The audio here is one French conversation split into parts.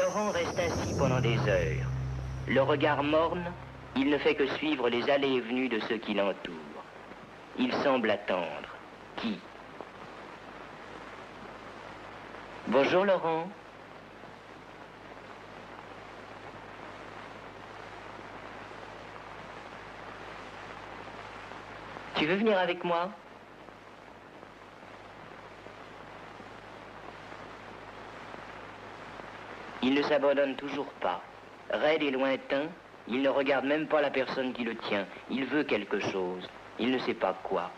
Laurent reste ainsi pendant des heures. Le regard morne, il ne fait que suivre les allées et venues de ceux qui l'entourent. Il semble attendre. Qui? Bonjour Laurent. Tu veux venir avec moi? Il ne s'abandonne toujours pas. Raide et lointain, il ne regarde même pas la personne qui le tient. Il veut quelque chose. Il ne sait pas quoi.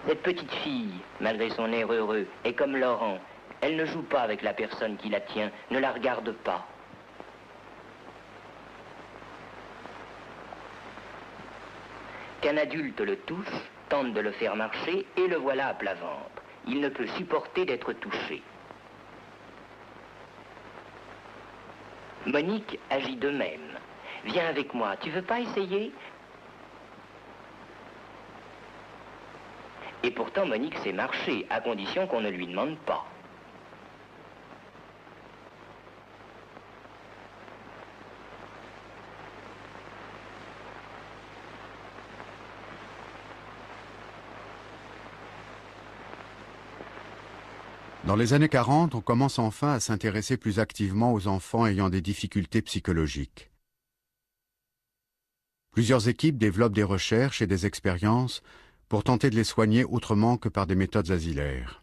Cette petite fille, malgré son air heureux, est comme Laurent. Elle ne joue pas avec la personne qui la tient, ne la regarde pas. Qu'un adulte le touche, tente de le faire marcher et le voilà à plat ventre. Il ne peut supporter d'être touché. Monique agit de même. Viens avec moi, tu veux pas essayer? Et pourtant Monique sait marcher, à condition qu'on ne lui demande pas. Dans les années 40, on commence enfin à s'intéresser plus activement aux enfants ayant des difficultés psychologiques. Plusieurs équipes développent des recherches et des expériences pour tenter de les soigner autrement que par des méthodes asilaires.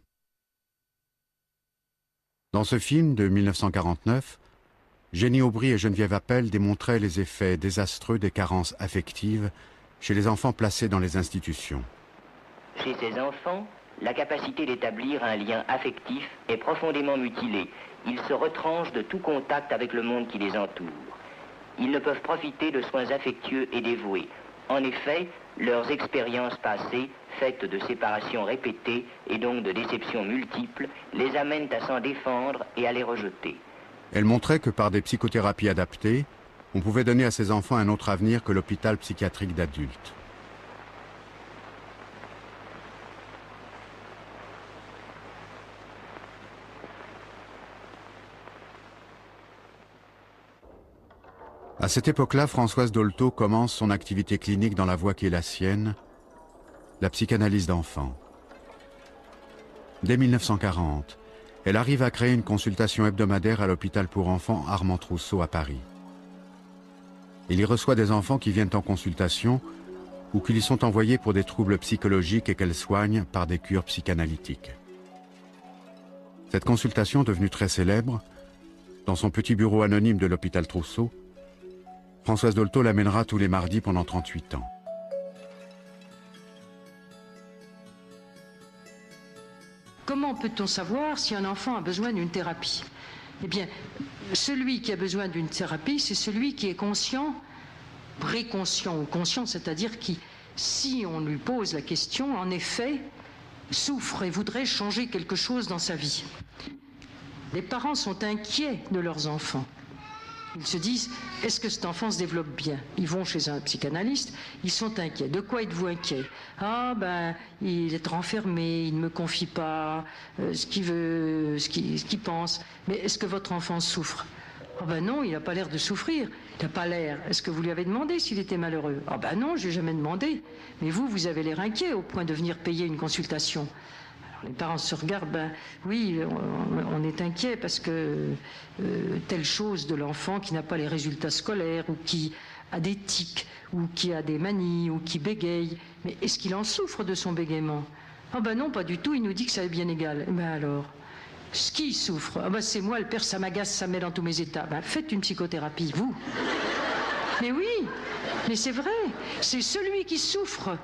Dans ce film de 1949, Jenny Aubry et Geneviève Appel démontraient les effets désastreux des carences affectives chez les enfants placés dans les institutions. Chez ces enfants, la capacité d'établir un lien affectif est profondément mutilée. Ils se retranchent de tout contact avec le monde qui les entoure. Ils ne peuvent profiter de soins affectueux et dévoués. En effet, leurs expériences passées, faites de séparations répétées et donc de déceptions multiples, les amènent à s'en défendre et à les rejeter. Elle montrait que par des psychothérapies adaptées, on pouvait donner à ces enfants un autre avenir que l'hôpital psychiatrique d'adultes. À cette époque-là, Françoise Dolto commence son activité clinique dans la voie qui est la sienne, la psychanalyse d'enfants. Dès 1940, elle arrive à créer une consultation hebdomadaire à l'hôpital pour enfants Armand Trousseau à Paris. Il y reçoit des enfants qui viennent en consultation ou qui lui sont envoyés pour des troubles psychologiques et qu'elle soigne par des cures psychanalytiques. Cette consultation, devenue très célèbre, dans son petit bureau anonyme de l'hôpital Trousseau, Françoise Dolto l'amènera tous les mardis pendant 38 ans. Comment peut-on savoir si un enfant a besoin d'une thérapie? Eh bien, celui qui a besoin d'une thérapie, c'est celui qui est conscient, préconscient ou conscient, c'est-à-dire qui, si on lui pose la question, en effet, souffre et voudrait changer quelque chose dans sa vie. Les parents sont inquiets de leurs enfants. Ils se disent, est-ce que cet enfant se développe bien? Ils vont chez un psychanalyste, ils sont inquiets. De quoi êtes-vous inquiet? Ah ben, il est renfermé, il ne me confie pas ce qu'il veut, ce qu'il pense. Mais est-ce que votre enfant souffre? Ah ben non, il n'a pas l'air de souffrir. Il n'a pas l'air. Est-ce que vous lui avez demandé s'il était malheureux? Ah ben non, je lui ai jamais demandé. Mais vous avez l'air inquiet au point de venir payer une consultation. Les parents se regardent, ben oui, on est inquiet parce que telle chose de l'enfant qui n'a pas les résultats scolaires ou qui a des tics ou qui a des manies ou qui bégaye. Mais est-ce qu'il en souffre de son bégaiement? Ah ben non, pas du tout, il nous dit que ça est bien égal. Ben alors, ce qui souffre? Ah ben c'est moi, le père, ça m'agace, ça me met dans tous mes états. Ben faites une psychothérapie, vous. Mais oui, mais c'est vrai, c'est celui qui souffre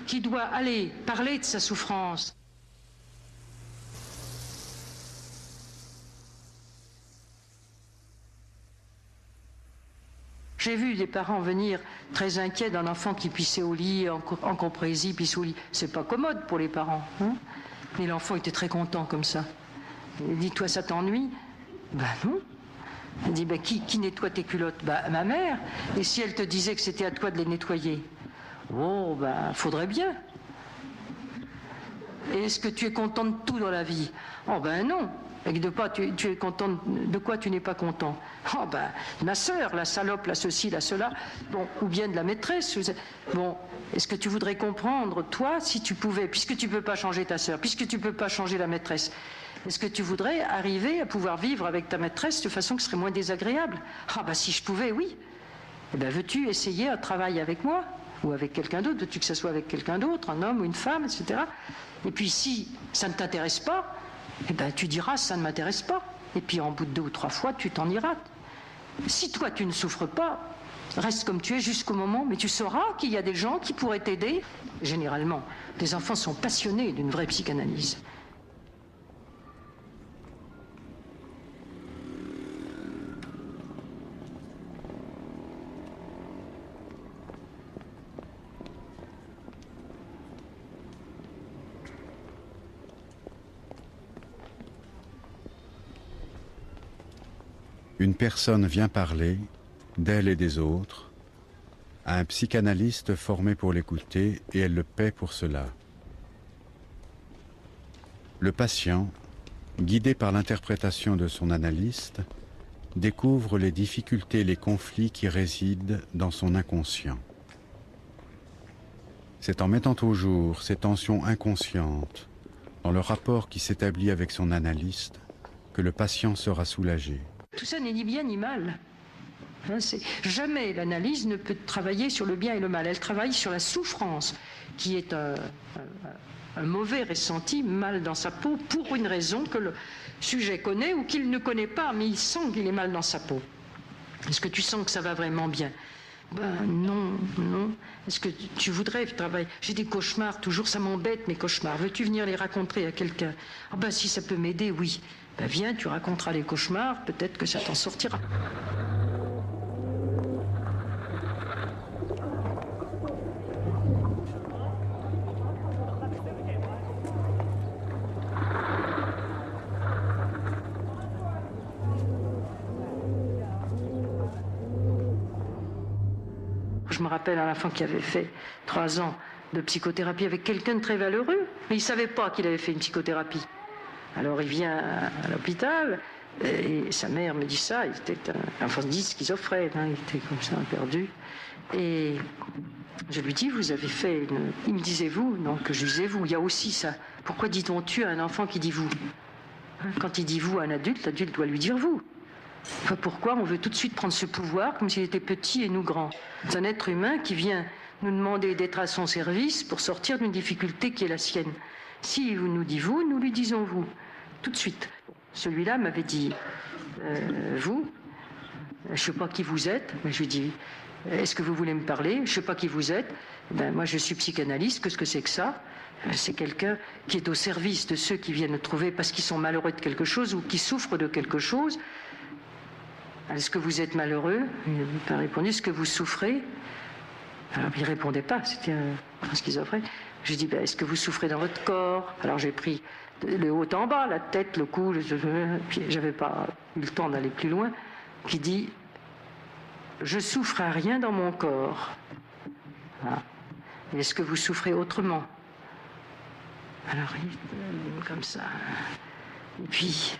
qui doit aller parler de sa souffrance. J'ai vu des parents venir très inquiets d'un enfant qui pissait au lit, en comprésie, pisse au lit. C'est pas commode pour les parents. Hein, mais l'enfant était très content comme ça. Il dit, toi, ça t'ennuie? Ben non. Il dit, ben, qui nettoie tes culottes? Ben, ma mère. Et si elle te disait que c'était à toi de les nettoyer? Oh, ben, faudrait bien. Et est-ce que tu es content de tout dans la vie? Oh ben non. Et de quoi tu es content, de quoi tu n'es pas content? Oh ben, ma sœur, la salope, la ceci, la cela, bon, ou bien de la maîtresse. Bon, est-ce que tu voudrais comprendre, toi, si tu pouvais, puisque tu ne peux pas changer ta sœur, puisque tu ne peux pas changer la maîtresse, est-ce que tu voudrais arriver à pouvoir vivre avec ta maîtresse de façon qui serait moins désagréable? Ah ben si je pouvais, oui. Eh ben veux-tu essayer un travail avec moi? Ou avec quelqu'un d'autre? Veux-tu que ce soit avec quelqu'un d'autre, un homme ou une femme, etc. Et puis si ça ne t'intéresse pas, eh ben, tu diras, ça ne m'intéresse pas. Et puis, en bout de 2 ou 3 fois, tu t'en iras. Si toi, tu ne souffres pas, reste comme tu es jusqu'au moment, mais tu sauras qu'il y a des gens qui pourraient t'aider. Généralement, les enfants sont passionnés d'une vraie psychanalyse. Une personne vient parler, d'elle et des autres, à un psychanalyste formé pour l'écouter et elle le paie pour cela. Le patient, guidé par l'interprétation de son analyste, découvre les difficultés et les conflits qui résident dans son inconscient. C'est en mettant au jour ces tensions inconscientes, dans le rapport qui s'établit avec son analyste, que le patient sera soulagé. Tout ça n'est ni bien ni mal. Hein, jamais l'analyse ne peut travailler sur le bien et le mal. Elle travaille sur la souffrance, qui est un mauvais ressenti, mal dans sa peau, pour une raison que le sujet connaît ou qu'il ne connaît pas, mais il sent qu'il est mal dans sa peau. Est-ce que tu sens que ça va vraiment bien? Ben non, non. Est-ce que tu voudrais travailler? J'ai des cauchemars, toujours, ça m'embête mes cauchemars. Veux-tu venir les raconter à quelqu'un? Ah ben si ça peut m'aider, oui. Ben viens, tu raconteras les cauchemars, peut-être que ça t'en sortira. Je me rappelle un enfant qui avait fait 3 ans de psychothérapie avec quelqu'un de très valeureux, mais il ne savait pas qu'il avait fait une psychothérapie. Alors il vient à l'hôpital, et sa mère me dit ça, il était un enfant dit schizophrène, hein, il était comme ça, perdu. Et je lui dis, vous avez fait une... Il me disait vous, non, que je disais vous, il y a aussi ça. Pourquoi dit-on tu à un enfant qui dit vous? Quand il dit vous à un adulte, l'adulte doit lui dire vous. Enfin, pourquoi on veut tout de suite prendre ce pouvoir comme s'il était petit et nous grand? C'est un être humain qui vient nous demander d'être à son service pour sortir d'une difficulté qui est la sienne. Si vous nous dit vous, nous lui disons vous. Tout de suite. Celui-là m'avait dit vous, je ne sais pas qui vous êtes, mais je lui dis est-ce que vous voulez me parler? Je ne sais pas qui vous êtes. Ben, moi je suis psychanalyste, qu'est-ce que c'est que ça? C'est quelqu'un qui est au service de ceux qui viennent le trouver parce qu'ils sont malheureux de quelque chose ou qui souffrent de quelque chose. Est-ce que vous êtes malheureux? Il n'a pas répondu. Est-ce que vous souffrez? Alors il ne répondait pas, c'était un schizophrène. Je lui ai dit, ben, est-ce que vous souffrez dans votre corps? Alors j'ai pris le haut en bas, la tête, le cou, puis j'avais pas eu le temps d'aller plus loin, qui dit, je souffre à rien dans mon corps. Voilà. Est-ce que vous souffrez autrement? Alors comme ça. Et puis,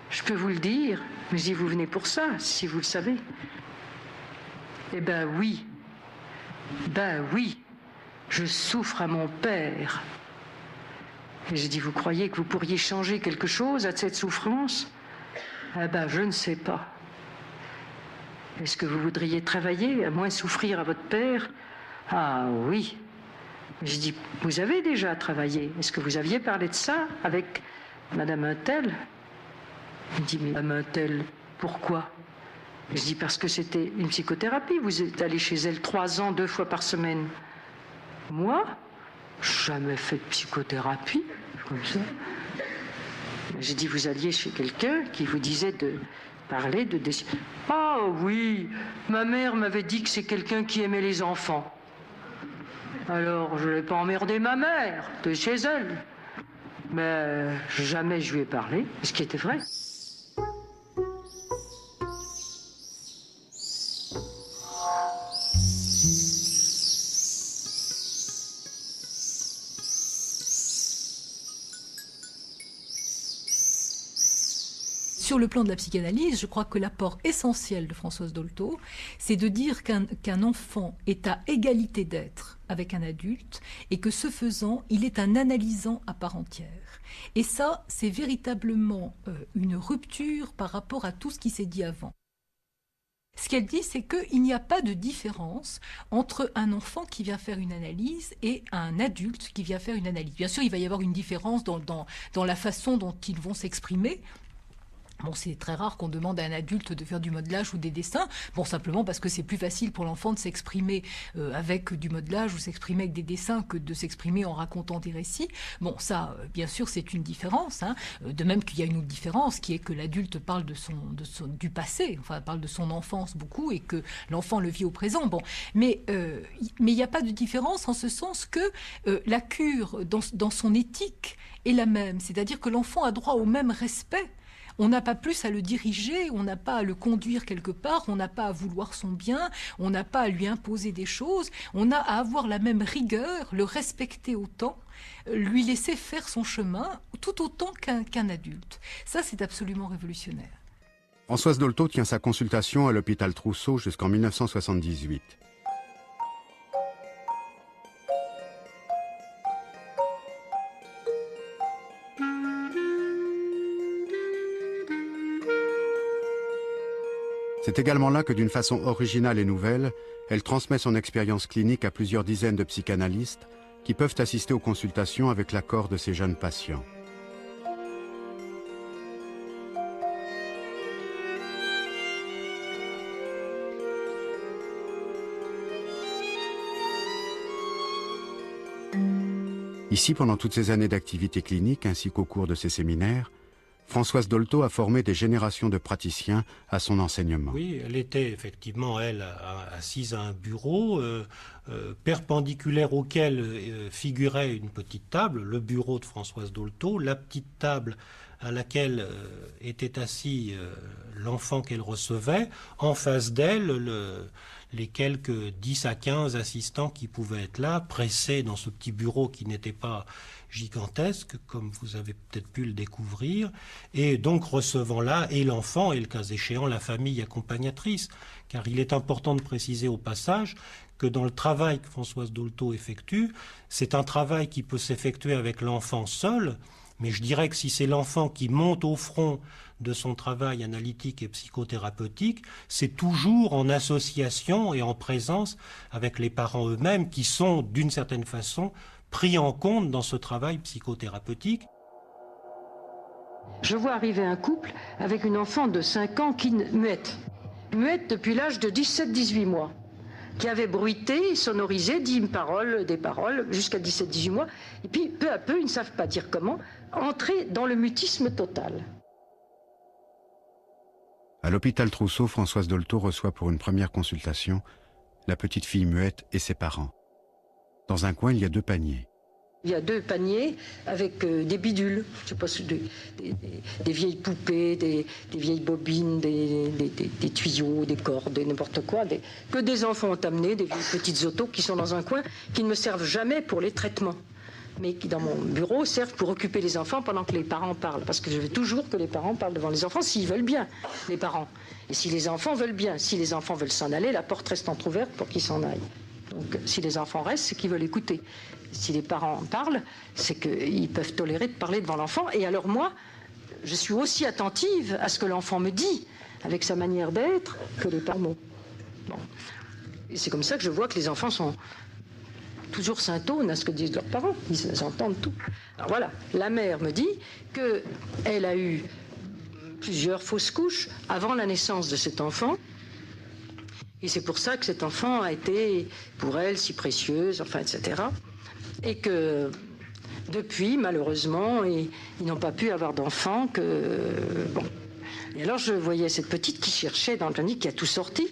je peux vous le dire, mais je dis, vous venez pour ça, si vous le savez. Eh ben oui. Ben oui, je souffre à mon père. Et j'ai dit, vous croyez que vous pourriez changer quelque chose à cette souffrance? Eh ben, je ne sais pas. Est-ce que vous voudriez travailler à moins souffrir à votre père? Ah oui. J'ai dit, vous avez déjà travaillé. Est-ce que vous aviez parlé de ça avec Madame Untel? Il me dit, mais Madame Untel, pourquoi? Je dis, parce que c'était une psychothérapie. Vous êtes allé chez elle 3 ans, 2 fois par semaine. Moi, jamais fait de psychothérapie, comme ça. J'ai dit, vous alliez chez quelqu'un qui vous disait de parler de... Ah oui, ma mère m'avait dit que c'est quelqu'un qui aimait les enfants. Alors, je n'ai pas emmerdé ma mère de chez elle. Mais jamais je lui ai parlé, ce qui était vrai. Sur le plan de la psychanalyse, je crois que l'apport essentiel de Françoise Dolto, c'est de dire qu'un enfant est à égalité d'être avec un adulte et que ce faisant, il est un analysant à part entière. Et ça, c'est véritablement une rupture par rapport à tout ce qui s'est dit avant. Ce qu'elle dit, c'est qu'il n'y a pas de différence entre un enfant qui vient faire une analyse et un adulte qui vient faire une analyse. Bien sûr, il va y avoir une différence dans la façon dont ils vont s'exprimer. Bon, c'est très rare qu'on demande à un adulte de faire du modelage ou des dessins. Bon, simplement parce que c'est plus facile pour l'enfant de s'exprimer avec du modelage ou s'exprimer avec des dessins que de s'exprimer en racontant des récits. Bon, ça, bien sûr, c'est une différence. Hein. De même qu'il y a une autre différence qui est que l'adulte parle du passé, enfin, parle de son enfance beaucoup et que l'enfant le vit au présent. Bon, mais il n'y a pas de différence en ce sens que la cure, dans son éthique, est la même. C'est-à-dire que l'enfant a droit au même respect. On n'a pas plus à le diriger, on n'a pas à le conduire quelque part, on n'a pas à vouloir son bien, on n'a pas à lui imposer des choses, on a à avoir la même rigueur, le respecter autant, lui laisser faire son chemin tout autant qu'un adulte. Ça, c'est absolument révolutionnaire. Françoise Dolto tient sa consultation à l'hôpital Trousseau jusqu'en 1978. C'est également là que d'une façon originale et nouvelle, elle transmet son expérience clinique à plusieurs dizaines de psychanalystes qui peuvent assister aux consultations avec l'accord de ces jeunes patients. Ici, pendant toutes ces années d'activité clinique ainsi qu'au cours de ses séminaires, Françoise Dolto a formé des générations de praticiens à son enseignement. Oui, elle était effectivement, elle, assise à un bureau perpendiculaire auquel figurait une petite table, le bureau de Françoise Dolto, la petite table à laquelle était assis l'enfant qu'elle recevait, en face d'elle, les quelques 10 à 15 assistants qui pouvaient être là, pressés dans ce petit bureau qui n'était pas gigantesque, comme vous avez peut-être pu le découvrir, et donc recevant là et l'enfant et le cas échéant la famille accompagnatrice, car il est important de préciser au passage que dans le travail que Françoise Dolto effectue, c'est un travail qui peut s'effectuer avec l'enfant seul, mais je dirais que si c'est l'enfant qui monte au front de son travail analytique et psychothérapeutique, c'est toujours en association et en présence avec les parents eux-mêmes qui sont, d'une certaine façon, pris en compte dans ce travail psychothérapeutique. Je vois arriver un couple avec une enfant de 5 ans qui muette depuis l'âge de 17-18 mois, qui avait bruité, sonorisé, dit des paroles jusqu'à 17-18 mois, et puis peu à peu, ils ne savent pas dire comment, entrer dans le mutisme total. À l'hôpital Trousseau, Françoise Dolto reçoit pour une première consultation la petite fille muette et ses parents. Dans un coin, il y a 2 paniers. Il y a 2 paniers avec des bidules, je sais pas, des vieilles poupées, des vieilles bobines, des tuyaux, des cordes, n'importe quoi, que des enfants ont amené, des petites autos qui sont dans un coin, qui ne me servent jamais pour les traitements, mais qui dans mon bureau servent pour occuper les enfants pendant que les parents parlent, parce que je veux toujours que les parents parlent devant les enfants s'ils veulent bien, les parents. Et si les enfants veulent bien, si les enfants veulent s'en aller, la porte reste entrouverte pour qu'ils s'en aillent. Donc si les enfants restent, c'est qu'ils veulent écouter. Si les parents parlent, c'est qu'ils peuvent tolérer de parler devant l'enfant. Et alors moi, je suis aussi attentive à ce que l'enfant me dit, avec sa manière d'être, que les parents. Bon. Et c'est comme ça que je vois que les enfants sont toujours s'intonent à ce que disent leurs parents. Ils entendent tout. Alors voilà, la mère me dit qu'elle a eu plusieurs fausses couches avant la naissance de cet enfant. Et c'est pour ça que cet enfant a été, pour elle, si précieuse, enfin, etc. Et que, depuis, malheureusement, ils n'ont pas pu avoir d'enfant bon. Et alors, je voyais cette petite qui cherchait dans le panier, qui a tout sorti,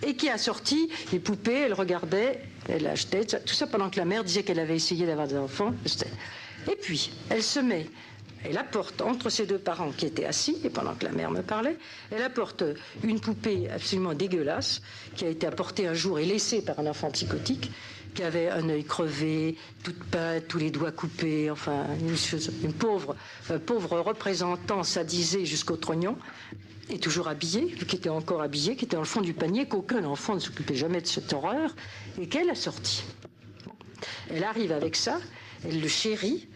et qui a sorti les poupées, elle regardait, elle achetait, tout ça pendant que la mère disait qu'elle avait essayé d'avoir des enfants. Et puis, elle apporte entre ces 2 parents qui étaient assis, et pendant que la mère me parlait, elle apporte une poupée absolument dégueulasse, qui a été apportée un jour et laissée par un enfant psychotique, qui avait un œil crevé, toute peinte, tous les doigts coupés, enfin, une pauvre représentant sadisée jusqu'au trognon, et toujours habillée, qui était encore habillée, qui était dans le fond du panier, qu'aucun enfant ne s'occupait jamais de cette horreur, et qu'elle a sorti. Elle arrive avec ça, elle le chérit,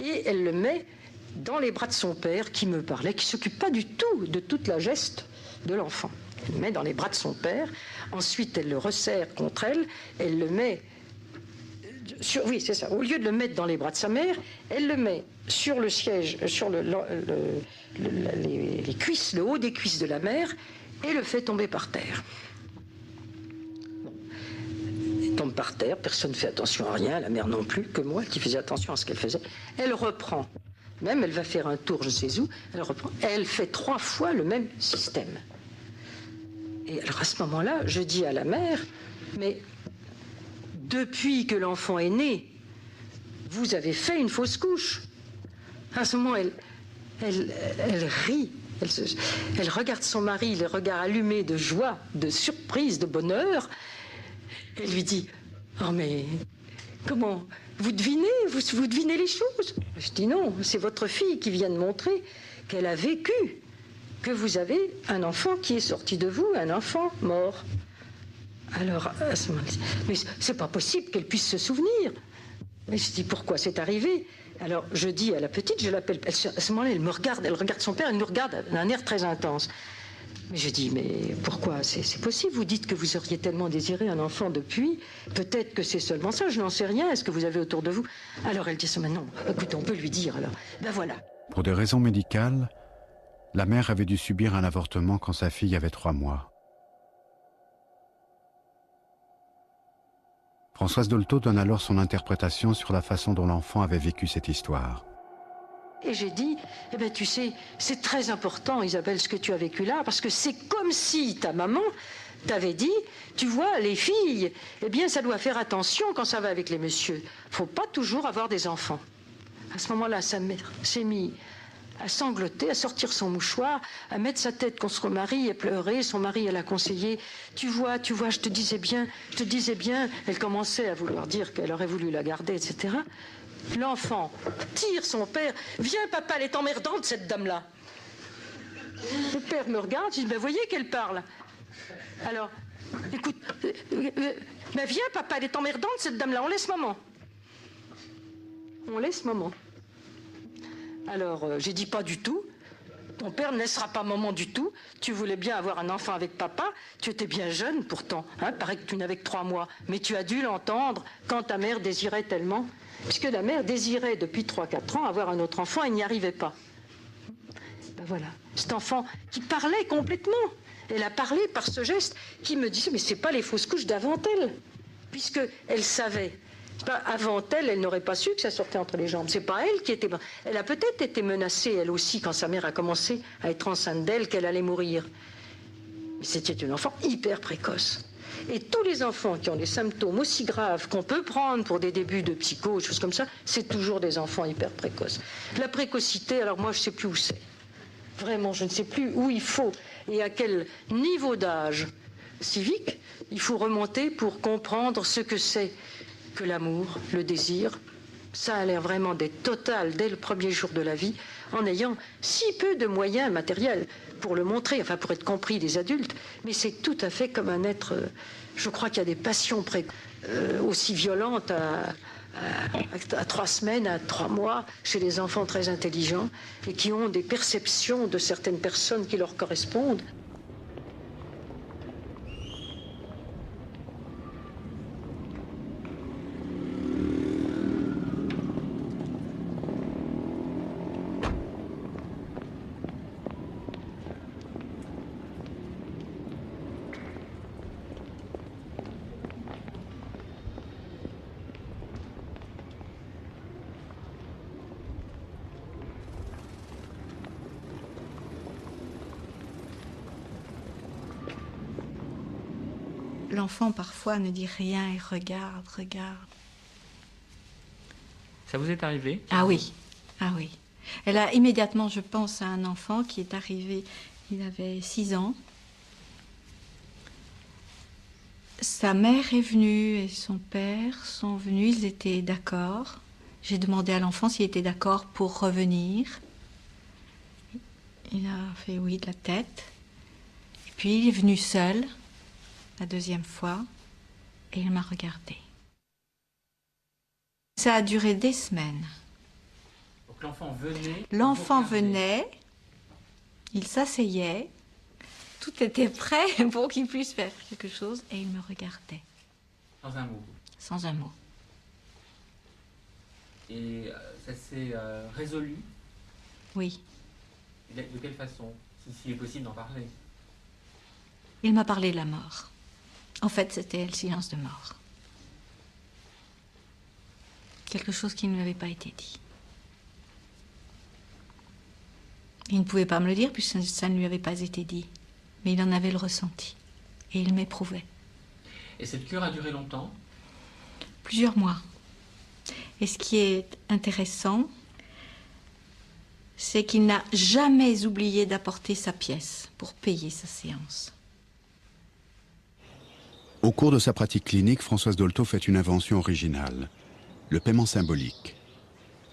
et elle le met dans les bras de son père, qui me parlait, qui ne s'occupe pas du tout de toute la geste de l'enfant. Elle le met dans les bras de son père, ensuite elle le resserre contre elle, elle le met... oui, c'est ça. Au lieu de le mettre dans les bras de sa mère, elle le met sur le siège, sur les cuisses, le haut des cuisses de la mère, et le fait tomber par terre. Bon. Elle tombe par terre, personne ne fait attention à rien, la mère non plus, que moi qui faisais attention à ce qu'elle faisait. Elle reprend, même elle va faire un tour, je sais où, elle reprend, elle fait 3 fois le même système. Et alors à ce moment-là, je dis à la mère, mais... depuis que l'enfant est né, vous avez fait une fausse couche. À ce moment, elle rit, elle regarde son mari, les regards allumés de joie, de surprise, de bonheur. Elle lui dit, oh mais comment, vous devinez les choses? Je dis non, c'est votre fille qui vient de montrer qu'elle a vécu, que vous avez un enfant qui est sorti de vous, un enfant mort. Alors, à ce moment-là, mais c'est pas possible qu'elle puisse se souvenir. Mais je dis, pourquoi c'est arrivé? Alors, je dis à la petite, je l'appelle, à ce moment-là, elle regarde son père, elle nous regarde d'un air très intense. Mais je dis, mais pourquoi? C'est possible, vous dites que vous auriez tellement désiré un enfant depuis, peut-être que c'est seulement ça, je n'en sais rien, est-ce que vous avez autour de vous? Alors elle dit ça, mais non, écoute, on peut lui dire, alors, ben voilà. Pour des raisons médicales, la mère avait dû subir un avortement quand sa fille avait 3 mois. Françoise Dolto donne alors son interprétation sur la façon dont l'enfant avait vécu cette histoire. Et j'ai dit, eh bien tu sais, c'est très important Isabelle ce que tu as vécu là, parce que c'est comme si ta maman t'avait dit, tu vois, les filles, eh bien ça doit faire attention quand ça va avec les messieurs. Faut pas toujours avoir des enfants. À ce moment-là, sa mère s'est mise à sangloter, à sortir son mouchoir, à mettre sa tête contre son mari et pleurer. Son mari, elle a conseillé, tu vois, je te disais bien. Elle commençait à vouloir dire qu'elle aurait voulu la garder, etc. L'enfant tire son père. Viens, papa, elle est emmerdante, cette dame-là. Le père me regarde, je dis, ben voyez qu'elle parle. Alors, écoute, mais viens, papa, elle est emmerdante, cette dame-là, on laisse maman. On laisse maman. Alors, j'ai dit pas du tout. Ton père ne laissera pas maman du tout. Tu voulais bien avoir un enfant avec papa. Tu étais bien jeune pourtant. Hein, paraît que tu n'avais que 3 mois. Mais tu as dû l'entendre quand ta mère désirait tellement. Puisque la mère désirait depuis 3-4 ans avoir un autre enfant et n'y arrivait pas. Ben voilà. Cet enfant qui parlait complètement. Elle a parlé par ce geste qui me disait, mais c'est pas les fausses couches d'avant elle. Puisqu'elle savait. Avant elle, elle n'aurait pas su que ça sortait entre les jambes. C'est pas elle qui était... Elle a peut-être été menacée, elle aussi, quand sa mère a commencé à être enceinte d'elle, qu'elle allait mourir. Mais c'était une enfant hyper précoce. Et tous les enfants qui ont des symptômes aussi graves qu'on peut prendre pour des débuts de psychose, choses comme ça, c'est toujours des enfants hyper précoces. La précocité, alors moi, je ne sais plus où c'est. Vraiment, je ne sais plus où il faut et à quel niveau d'âge civique il faut remonter pour comprendre ce que c'est que l'amour, le désir. Ça a l'air vraiment d'être total dès le premier jour de la vie, en ayant si peu de moyens matériels pour le montrer, enfin pour être compris des adultes, mais c'est tout à fait comme un être... je crois qu'il y a des passions aussi violentes à 3 semaines, à 3 mois, chez les enfants très intelligents, et qui ont des perceptions de certaines personnes qui leur correspondent. L'enfant, parfois, ne dit rien et regarde. Ça vous est arrivé? Ah oui. Elle a immédiatement, je pense, à un enfant qui est arrivé, il avait 6 ans. Sa mère est venue et son père sont venus, ils étaient d'accord. J'ai demandé à l'enfant s'il était d'accord pour revenir. Il a fait oui de la tête. Et puis il est venu seul, la deuxième fois, et il m'a regardé. Ça a duré des semaines. Donc l'enfant venait. L'enfant venait, il s'asseyait, tout était prêt pour qu'il puisse faire quelque chose, et il me regardait. Sans un mot. Sans un mot. Et ça s'est résolu. Oui. De quelle façon, s'il est possible d'en parler? Il m'a parlé de la mort. En fait, c'était le silence de mort. Quelque chose qui ne lui avait pas été dit. Il ne pouvait pas me le dire puisque ça ne lui avait pas été dit. Mais il en avait le ressenti. Et il m'éprouvait. Et cette cure a duré longtemps? Plusieurs mois. Et ce qui est intéressant, c'est qu'il n'a jamais oublié d'apporter sa pièce pour payer sa séance. Au cours de sa pratique clinique, Françoise Dolto fait une invention originale, le paiement symbolique.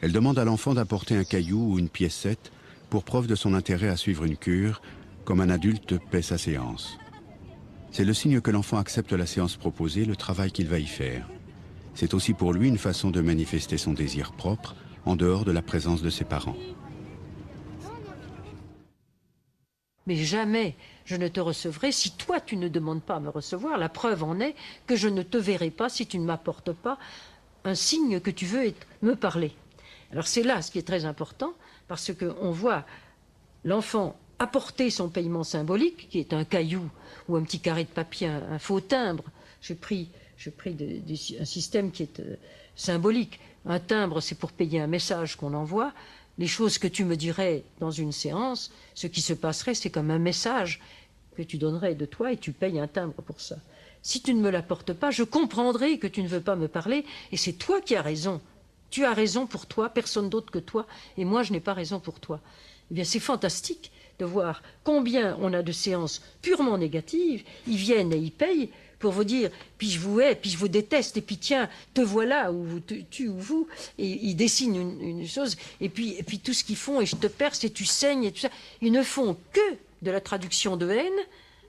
Elle demande à l'enfant d'apporter un caillou ou une piécette pour preuve de son intérêt à suivre une cure, comme un adulte paie sa séance. C'est le signe que l'enfant accepte la séance proposée, le travail qu'il va y faire. C'est aussi pour lui une façon de manifester son désir propre, en dehors de la présence de ses parents. Mais jamais je ne te recevrai si toi tu ne demandes pas à me recevoir. La preuve en est que je ne te verrai pas si tu ne m'apportes pas un signe que tu veux me parler. Alors c'est là ce qui est très important, parce qu'on voit l'enfant apporter son paiement symbolique, qui est un caillou ou un petit carré de papier, un faux timbre. J'ai pris un système qui est symbolique. Un timbre, c'est pour payer un message qu'on envoie. Les choses que tu me dirais dans une séance, ce qui se passerait, c'est comme un message que tu donnerais de toi et tu payes un timbre pour ça. Si tu ne me l'apportes pas, je comprendrai que tu ne veux pas me parler et c'est toi qui as raison. Tu as raison pour toi, personne d'autre que toi, et moi je n'ai pas raison pour toi. Eh bien, c'est fantastique de voir combien on a de séances purement négatives. Ils viennent et ils payent pour vous dire, puis je vous hais, puis je vous déteste, et puis tiens, te voilà, ou vous tu ou vous, et ils dessinent une chose, et puis tout ce qu'ils font, et je te perce, et tu saignes, et tout ça. Ils ne font que de la traduction de haine,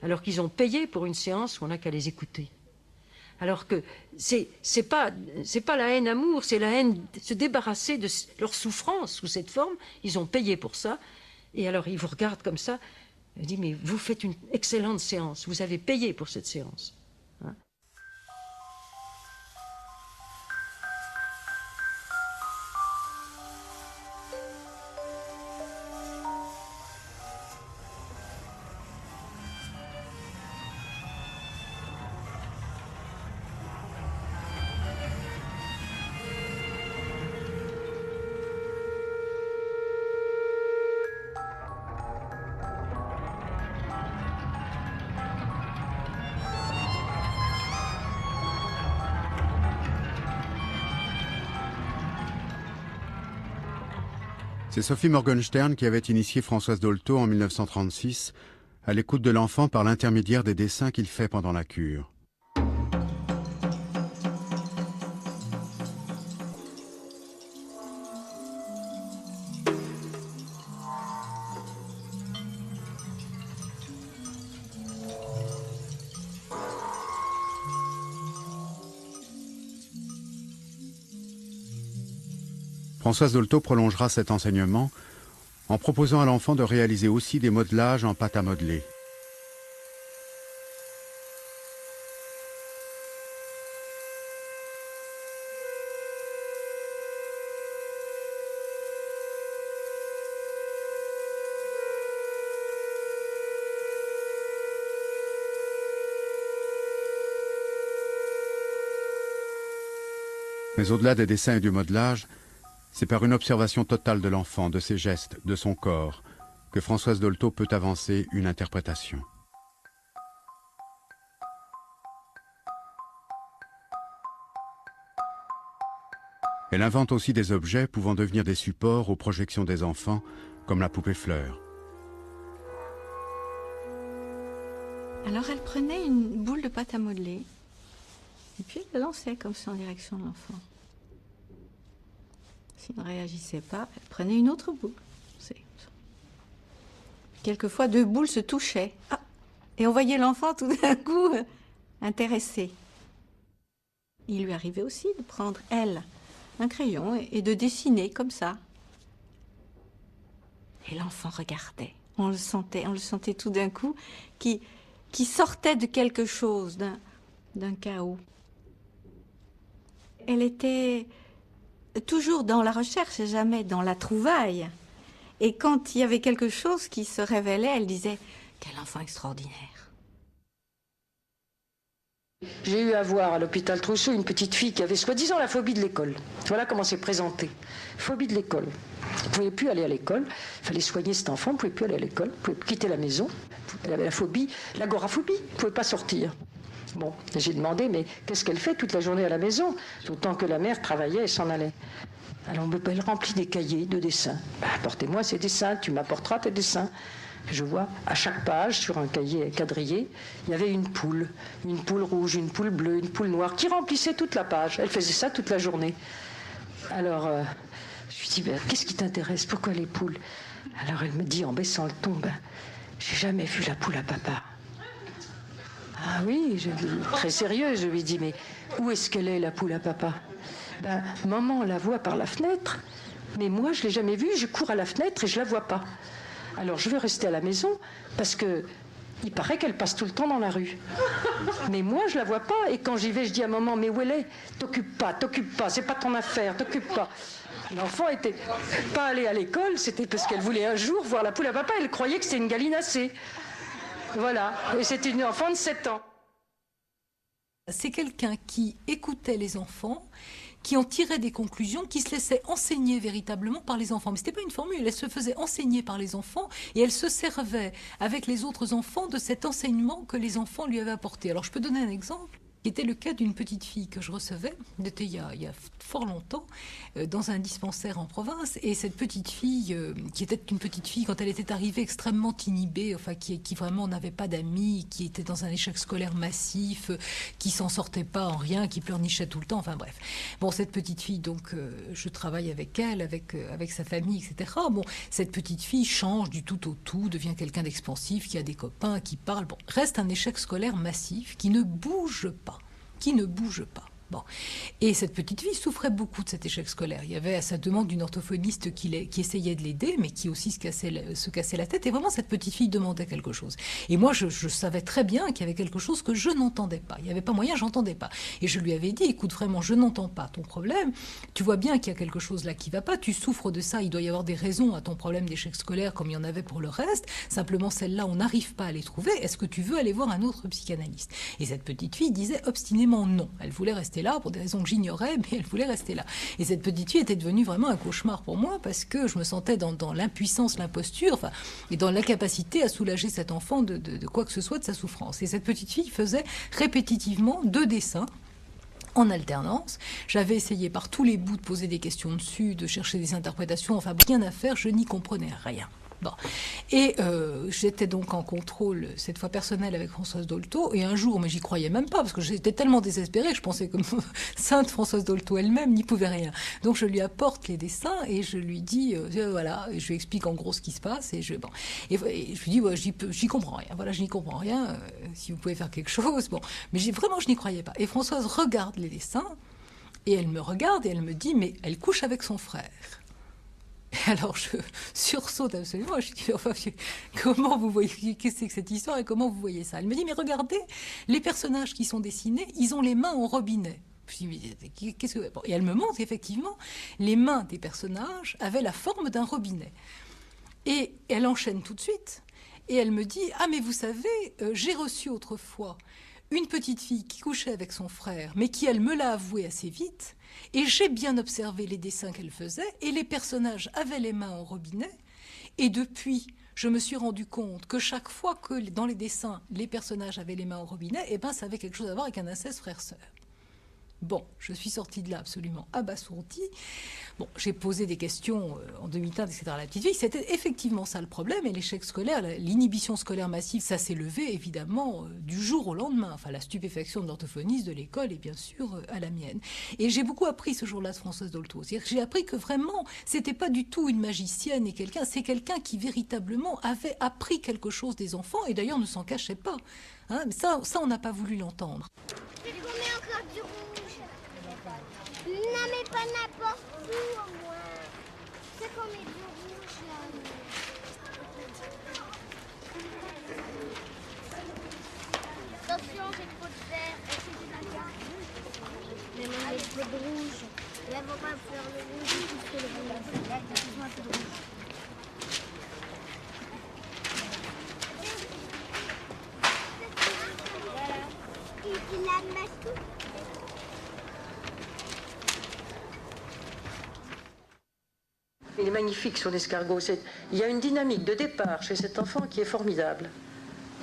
alors qu'ils ont payé pour une séance où on n'a qu'à les écouter. Alors que c'est pas la haine amour, c'est la haine, se débarrasser de leur souffrance sous cette forme. Ils ont payé pour ça, et alors ils vous regardent comme ça, ils disent, mais vous faites une excellente séance, vous avez payé pour cette séance. Hein? C'est Sophie Morgenstern qui avait initié Françoise Dolto en 1936 à l'écoute de l'enfant par l'intermédiaire des dessins qu'il fait pendant la cure. Françoise Dolto prolongera cet enseignement en proposant à l'enfant de réaliser aussi des modelages en pâte à modeler. Mais au-delà des dessins et du modelage, c'est par une observation totale de l'enfant, de ses gestes, de son corps, que Françoise Dolto peut avancer une interprétation. Elle invente aussi des objets pouvant devenir des supports aux projections des enfants, comme la poupée fleur. Alors elle prenait une boule de pâte à modeler Et puis elle le lançait comme ça en direction de l'enfant. S'il ne réagissait pas, elle prenait une autre boule. Quelquefois, 2 boules se touchaient. Ah, et on voyait l'enfant tout d'un coup intéressé. Il lui arrivait aussi de prendre, elle, un crayon et de dessiner comme ça. Et l'enfant regardait. On le sentait tout d'un coup, qui sortait de quelque chose, d'un chaos. Elle était toujours dans la recherche et jamais dans la trouvaille. Et quand il y avait quelque chose qui se révélait, elle disait « Quel enfant extraordinaire !» J'ai eu à voir à l'hôpital Trousseau une petite fille qui avait soi-disant la phobie de l'école. Voilà comment c'est présenté. Phobie de l'école. Elle ne pouvait plus aller à l'école. Il fallait soigner cet enfant. Elle ne pouvait plus aller à l'école. Elle ne pouvait plus quitter la maison. Elle avait la phobie, l'agoraphobie. Elle ne pouvait pas sortir. Bon, j'ai demandé, mais qu'est-ce qu'elle fait toute la journée à la maison? Autant que la mère travaillait et s'en allait. Alors elle remplit des cahiers de dessins. Apportez-moi ces dessins, tu m'apporteras tes dessins. Je vois, à chaque page, sur un cahier quadrillé, il y avait une poule rouge, une poule bleue, une poule noire, qui remplissait toute la page. Elle faisait ça toute la journée. Alors, je lui dis, qu'est-ce qui t'intéresse? Pourquoi les poules? Alors elle me dit, en baissant le ton, j'ai jamais vu la poule à papa. Ah oui, très sérieux, je lui dis, mais où est-ce qu'elle est, la poule à papa? Maman la voit par la fenêtre, mais moi je ne l'ai jamais vue, je cours à la fenêtre et je ne la vois pas. Alors je veux rester à la maison parce que il paraît qu'elle passe tout le temps dans la rue. Mais moi je ne la vois pas et quand j'y vais je dis à maman, mais où elle est? T'occupe pas, c'est pas ton affaire, t'occupe pas. L'enfant était pas allée à l'école, c'était parce qu'elle voulait un jour voir la poule à papa, elle croyait que c'était une gallinacée. Voilà, et c'était une enfant de 7 ans. C'est quelqu'un qui écoutait les enfants, qui en tirait des conclusions, qui se laissait enseigner véritablement par les enfants. Mais ce n'était pas une formule, elle se faisait enseigner par les enfants et elle se servait avec les autres enfants de cet enseignement que les enfants lui avaient apporté. Alors je peux donner un exemple qui était le cas d'une petite fille que je recevais, c'était il y a fort longtemps, dans un dispensaire en province. Et cette petite fille, qui était une petite fille quand elle était arrivée extrêmement inhibée, enfin qui vraiment n'avait pas d'amis, qui était dans un échec scolaire massif, qui s'en sortait pas en rien, qui pleurnichait tout le temps, enfin bref. Bon, cette petite fille, donc, je travaille avec elle, avec sa famille, etc. Bon, cette petite fille change du tout au tout, devient quelqu'un d'expansif, qui a des copains, qui parle. Bon, reste un échec scolaire massif, qui ne bouge pas. Bon. Et cette petite fille souffrait beaucoup de cet échec scolaire. Il y avait à sa demande une orthophoniste qui essayait de l'aider, mais qui aussi se cassait la tête. Et vraiment, cette petite fille demandait quelque chose. Et moi, je savais très bien qu'il y avait quelque chose que je n'entendais pas. Il n'y avait pas moyen, j'entendais pas. Et je lui avais dit, écoute, vraiment, je n'entends pas ton problème. Tu vois bien qu'il y a quelque chose là qui ne va pas. Tu souffres de ça. Il doit y avoir des raisons à ton problème d'échec scolaire, comme il y en avait pour le reste. Simplement, celle-là, on n'arrive pas à les trouver. Est-ce que tu veux aller voir un autre psychanalyste? Et cette petite fille disait obstinément non. Elle voulait rester là pour des raisons que j'ignorais, mais elle voulait rester là. Et cette petite fille était devenue vraiment un cauchemar pour moi parce que je me sentais dans l'impuissance, l'imposture, enfin, et dans l'incapacité à soulager cet enfant de quoi que ce soit de sa souffrance. Et cette petite fille faisait répétitivement 2 dessins en alternance. J'avais essayé par tous les bouts de poser des questions dessus, de chercher des interprétations, enfin rien à faire, je n'y comprenais rien. Bon. Et j'étais donc en contrôle, cette fois personnel, avec Françoise Dolto, et un jour, mais j'y croyais même pas, parce que j'étais tellement désespérée que je pensais que sainte Françoise Dolto elle-même n'y pouvait rien. Donc je lui apporte les dessins et je lui dis, voilà, et je lui explique en gros ce qui se passe, et je lui dis, ouais, j'y comprends rien, voilà, je n'y comprends rien, si vous pouvez faire quelque chose, bon. Mais vraiment, je n'y croyais pas. Et Françoise regarde les dessins, et elle me regarde, et elle me dit, mais elle couche avec son frère. Alors je sursaute absolument, je dis enfin, comment vous voyez, qu'est-ce que c'est que cette histoire et comment vous voyez ça? Elle me dit mais regardez, les personnages qui sont dessinés, ils ont les mains en robinet. Je dis mais qu'est-ce que... Bon, et elle me montre qu'effectivement, les mains des personnages avaient la forme d'un robinet. Et elle enchaîne tout de suite et elle me dit ah mais vous savez, j'ai reçu autrefois une petite fille qui couchait avec son frère, mais qui, elle, me l'a avoué assez vite, et j'ai bien observé les dessins qu'elle faisait, et les personnages avaient les mains en robinet, et depuis, je me suis rendu compte que chaque fois que, dans les dessins, les personnages avaient les mains en robinet, eh ben, ça avait quelque chose à voir avec un inceste frère-sœur. Bon, je suis sortie de là absolument abasourdie. Bon, j'ai posé des questions en demi-teinte, etc. à la petite fille. C'était effectivement ça le problème. Et l'échec scolaire, l'inhibition scolaire massive, ça s'est levé évidemment du jour au lendemain. Enfin, la stupéfaction de l'orthophoniste de l'école et bien sûr à la mienne. Et j'ai beaucoup appris ce jour-là de Françoise Dolto. C'est-à-dire que j'ai appris que vraiment, c'était pas du tout une magicienne et quelqu'un, c'est quelqu'un qui véritablement avait appris quelque chose des enfants et d'ailleurs ne s'en cachait pas. Hein, mais ça, on n'a pas voulu l'entendre. Je vous mets encore du rouge. Non, mais pas n'importe où, au moins. C'est qu'on met du rouge, là. Attention, j'ai trop de vert. Est-ce que j'ai la carte? Mais moi, j'ai trop de rouge. Là, faut pas faire le rouge, puisque le rouge. Là, excuse-moi, un peu de rouge. Voilà. Il a le masque. Il est magnifique son escargot. Il y a une dynamique de départ chez cet enfant qui est formidable.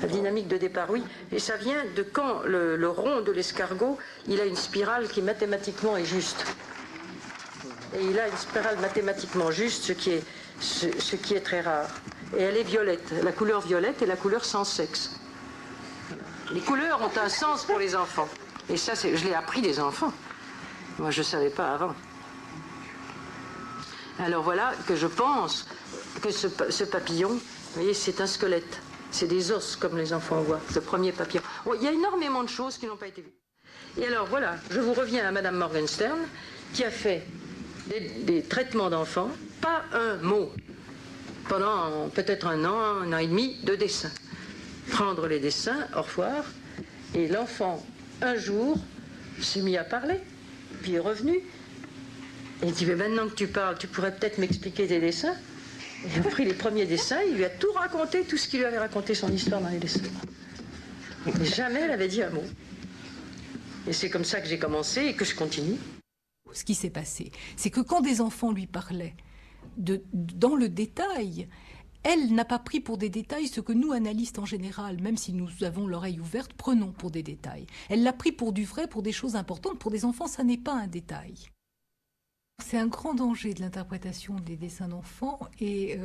La dynamique de départ, oui. Et ça vient de quand le rond de l'escargot, il a une spirale qui mathématiquement est juste. Et il a une spirale mathématiquement juste, ce qui est très rare. Et elle est violette. La couleur violette est la couleur sans sexe. Les couleurs ont un sens pour les enfants. Et ça, je l'ai appris des enfants. Moi, je ne savais pas avant. Alors voilà que je pense que ce papillon, vous voyez, c'est un squelette. C'est des os, comme les enfants voient, ce premier papillon. Bon, il y a énormément de choses qui n'ont pas été vues. Et alors voilà, je vous reviens à Madame Morgenstern, qui a fait des traitements d'enfants, pas un mot, pendant peut-être un an et demi, de dessin. Prendre les dessins, au revoir, et l'enfant, un jour, s'est mis à parler, puis est revenu. Et il dit, mais maintenant que tu parles, tu pourrais peut-être m'expliquer tes dessins. Il a pris les premiers dessins, il lui a tout raconté, tout ce qu'il lui avait raconté, son histoire dans les dessins. Et jamais elle avait dit un mot. Et c'est comme ça que j'ai commencé et que je continue. Ce qui s'est passé, c'est que quand des enfants lui parlaient dans le détail, elle n'a pas pris pour des détails ce que nous, analystes en général, même si nous avons l'oreille ouverte, prenons pour des détails. Elle l'a pris pour du vrai, pour des choses importantes. Pour des enfants, ça n'est pas un détail. C'est un grand danger de l'interprétation des dessins d'enfants et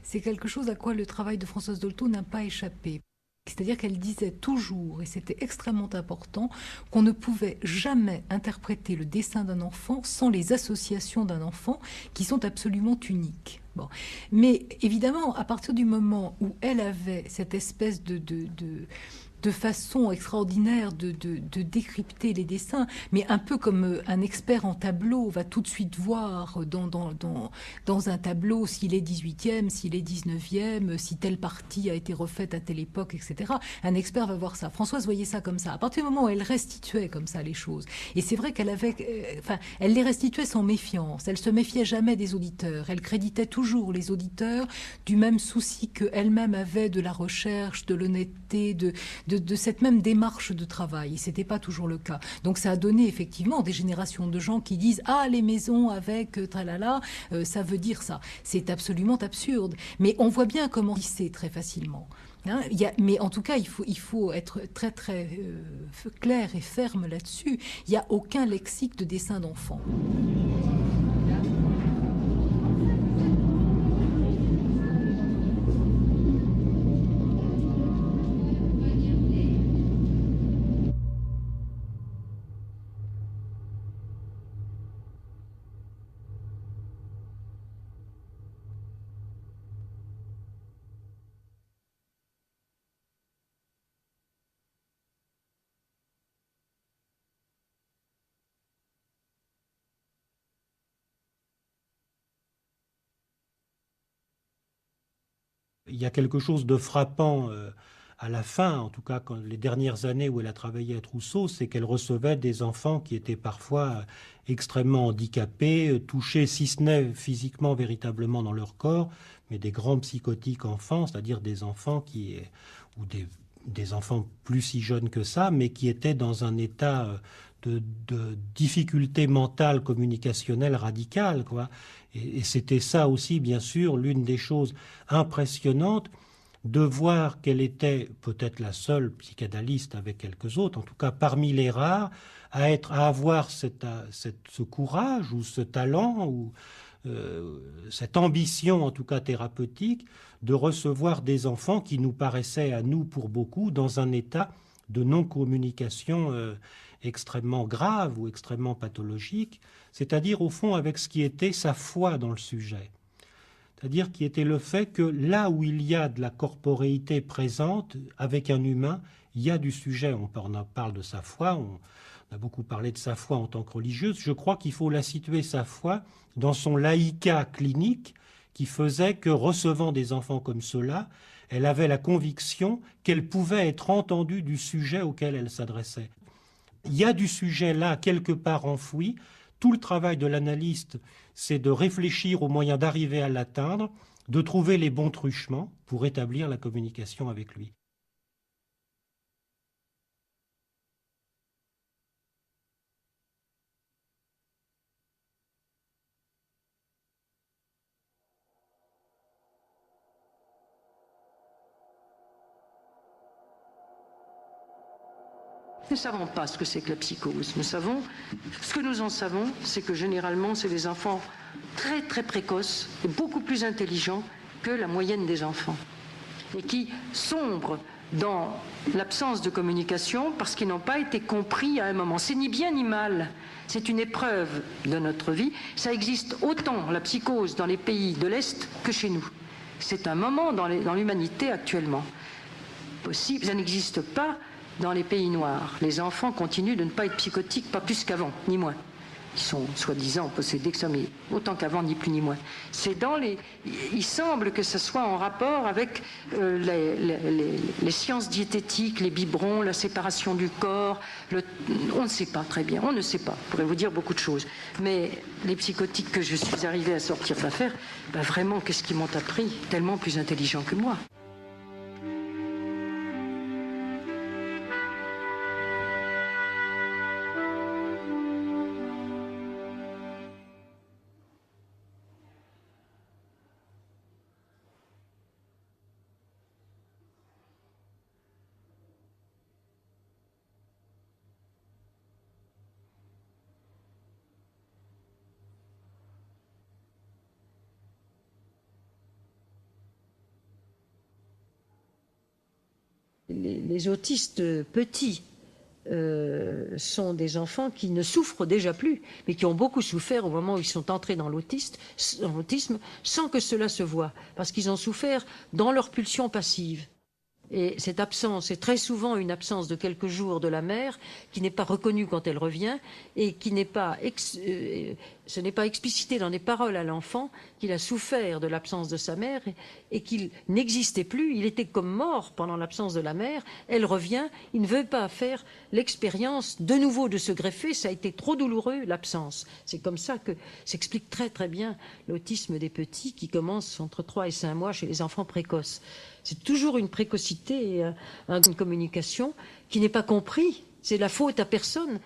c'est quelque chose à quoi le travail de Françoise Dolto n'a pas échappé. C'est-à-dire qu'elle disait toujours, et c'était extrêmement important, qu'on ne pouvait jamais interpréter le dessin d'un enfant sans les associations d'un enfant qui sont absolument uniques. Bon. Mais évidemment, à partir du moment où elle avait cette espèce de façon extraordinaire de décrypter les dessins, mais un peu comme un expert en tableau va tout de suite voir dans un tableau s'il est 18e, s'il est 19e, si telle partie a été refaite à telle époque, etc. Un expert va voir ça. Françoise voyait ça comme ça. À partir du moment où elle restituait comme ça les choses, et c'est vrai qu'elle avait... elle les restituait sans méfiance. Elle se méfiait jamais des auditeurs. Elle créditait toujours les auditeurs du même souci qu'elle-même avait de la recherche, de l'honnêteté, de cette même démarche de travail. Et c'était pas toujours le cas. Donc ça a donné effectivement des générations de gens qui disent « Ah, les maisons avec tralala, ça veut dire ça ». C'est absolument absurde. Mais on voit bien comment c'est très facilement. Hein, mais en tout cas, il faut être très très clair et ferme là-dessus. Il n'y a aucun lexique de dessin d'enfant. Il y a quelque chose de frappant à la fin, en tout cas quand les dernières années où elle a travaillé à Trousseau, c'est qu'elle recevait des enfants qui étaient parfois extrêmement handicapés, touchés, si ce n'est physiquement véritablement dans leur corps, mais des grands psychotiques enfants, c'est-à-dire des enfants ou des enfants plus si jeunes que ça, mais qui étaient dans un état de difficulté mentale communicationnelle radicale, quoi. Et c'était ça aussi, bien sûr, l'une des choses impressionnantes. de voir qu'elle était peut-être la seule psychanalyste avec quelques autres, en tout cas parmi les rares, à avoir ce courage ou ce talent ou cette ambition, en tout cas thérapeutique, de recevoir des enfants qui nous paraissaient, à nous pour beaucoup, dans un état de non-communication extrêmement grave ou extrêmement pathologique, c'est-à-dire au fond avec ce qui était sa foi dans le sujet. C'est-à-dire qui était le fait que là où il y a de la corporéité présente avec un humain, il y a du sujet. On parle de sa foi, on a beaucoup parlé de sa foi en tant que religieuse. Je crois qu'il faut la situer, sa foi, dans son laïcat clinique qui faisait que, recevant des enfants comme ceux-là, elle avait la conviction qu'elle pouvait être entendue du sujet auquel elle s'adressait. Il y a du sujet là, quelque part enfoui. Tout le travail de l'analyste, c'est de réfléchir aux moyens d'arriver à l'atteindre, de trouver les bons truchements pour établir la communication avec lui. Nous ne savons pas ce que c'est que la psychose. Ce que nous en savons, c'est que généralement, c'est des enfants très très précoces et beaucoup plus intelligents que la moyenne des enfants. Et qui sombrent dans l'absence de communication parce qu'ils n'ont pas été compris à un moment. C'est ni bien ni mal. C'est une épreuve de notre vie. Ça existe autant, la psychose, dans les pays de l'Est que chez nous. C'est un moment dans l'humanité actuellement. Possible, ça n'existe pas dans les pays noirs. Les enfants continuent de ne pas être psychotiques, pas plus qu'avant, ni moins. Ils sont soi-disant possédés que ça, mais autant qu'avant, ni plus ni moins. Il semble que ce soit en rapport avec les sciences diététiques, les biberons, la séparation du corps. On ne sait pas très bien, on ne sait pas. Je pourrais vous dire beaucoup de choses. Mais les psychotiques que je suis arrivée à sortir d'affaire, vraiment, qu'est-ce qu'ils m'ont appris? Tellement plus intelligents que moi. Les autistes petits sont des enfants qui ne souffrent déjà plus, mais qui ont beaucoup souffert au moment où ils sont entrés dans l'autisme, sans que cela se voie, parce qu'ils ont souffert dans leur pulsion passive. Et cette absence est très souvent une absence de quelques jours de la mère qui n'est pas reconnue quand elle revient et qui n'est pas ce n'est pas explicité dans des paroles à l'enfant qu'il a souffert de l'absence de sa mère et qu'il n'existait plus, il était comme mort pendant l'absence de la mère, elle revient, il ne veut pas faire l'expérience de nouveau de se greffer, ça a été trop douloureux l'absence. C'est comme ça que s'explique très très bien l'autisme des petits qui commence entre 3 et 5 mois chez les enfants précoces. C'est toujours une précocité et une communication qui n'est pas comprise. C'est la faute à personne.